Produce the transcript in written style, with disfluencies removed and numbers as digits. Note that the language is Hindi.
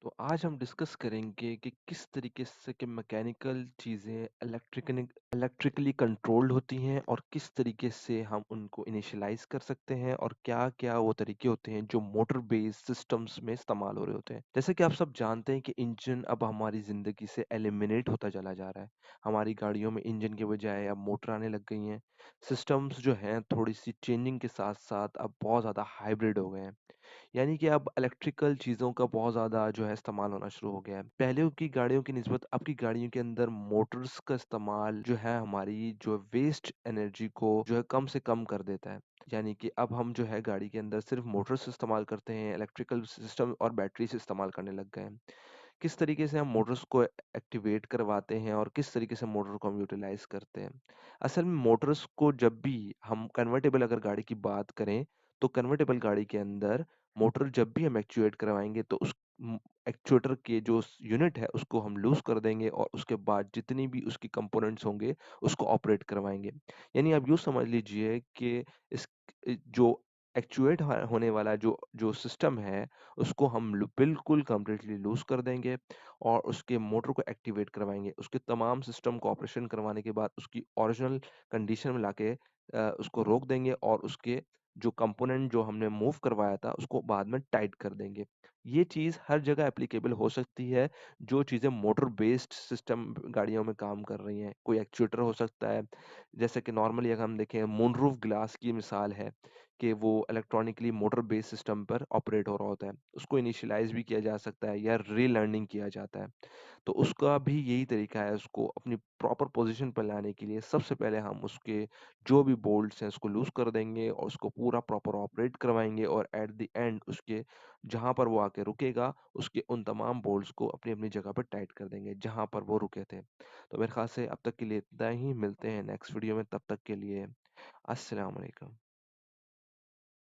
तो आज हम डिस्कस करेंगे कि किस तरीके से कि मैकेनिकल चीज़ें इलेक्ट्रिकली कंट्रोल्ड होती हैं और किस तरीके से हम उनको इनिशियलाइज़ कर सकते हैं और क्या-क्या वो तरीके होते हैं जो मोटर बेस्ड सिस्टम्स में इस्तेमाल हो रहे होते हैं। जैसे कि आप सब जानते हैं कि इंजन अब हमारी ज़िंदगी से एलिमिनेट होता चला जा रहा है। हमारी गाड़ियों में इंजन के बजाय अब मोटर आने लग गई हैं। सिस्टम्स जो हैं थोड़ी-सी चेंजिंग के साथ-साथ अब बहुत ज़्यादा हाइब्रिड हो गए हैं। यानी कि अब इलेक्ट्रिकल चीज़ों का बहुत ज़्यादा जो है इस्तेमाल होना शुरू हो गया है। पहले की गाड़ियों की निस्बत अब की गाड़ियों के अंदर मोटर्स का इस्तेमाल जो है हमारी जो वेस्ट एनर्जी को जो है कम से कम कर देता है। यानी कि अब हम जो है गाड़ी के अंदर सिर्फ़ मोटर्स इस्तेमाल करते हैं, इलेक्ट्रिकल सिस्टम और बैटरीज़ इस्तेमाल करने लग गए हैं। किस तरीके से हम मोटर्स को एक्टिवेट करवाते हैं और किस तरीके से मोटर को हम यूटिलाइज़ करते हैं। असल में मोटर्स को जब भी हम कन्वर्टेबल अगर गाड़ी की बात करें, तो कन्वर्टेबल गाड़ी के अंदर मोटर जब भी हम एक्चुएट करवाएँगे तो उस एक्चुएटर के जो यूनिट है उसको हम लूज़ कर देंगे और उसके बाद जितनी भी उसकी कंपोनेंट्स होंगे उसको ऑपरेट करवाएँगे। यानी आप यूँ समझ लीजिए कि इस जो एक्चुएट होने वाला जो जो सिस्टम है उसको हम बिल्कुल कंप्लीटली लूज़ कर देंगे और उसके मोटर को एक्टिवेट करवाएँगे। उसके तमाम सिस्टम को ऑपरेशन करवाने के बाद उसकी ओरिजिनल कंडीशन में लाके उसको रोक देंगे और उसके जो कंपोनेंट जो हमने मूव करवाया था, उसको बाद में टाइट कर देंगे। ये चीज़ हर जगह एप्लीकेबल हो सकती है, जो चीज़ें मोटर बेस्ड सिस्टम गाड़ियों में काम कर रही हैं। कोई एक्चुएटर हो सकता है, जैसे कि नॉर्मली अगर हम देखें मूनरूफ ग्लास की मिसाल है कि वो इलेक्ट्रॉनिकली मोटर बेस्ड सिस्टम पर ऑपरेट हो रहा होता है। उसको इनिशियलाइज़ भी किया जा सकता है या रीलर्निंग किया जाता है। तो उसका भी यही तरीका है उसको अपनी प्रॉपर पोज़ीशन पे लाने के लिए सबसे पहले हम उसके जो भी बोल्ट्स हैं उसको लूज़ कर देंगे और उसको पूरा प्रॉपर ऑपरेट करवाएँगे और एट द एंड उसके जहाँ पर वो आके रुकेगा, उसके उन तमाम बोल्ट्स को अपनी-अपनी जगह पे टाइट कर देंगे, जहाँ पर वो रुके थे। तो मेरे ख़्याल से अब तक के लिए इतना ही, मिलते हैं नेक्स्ट वीडियो में, तब तक के लिए अस्सलाम वालेकुम।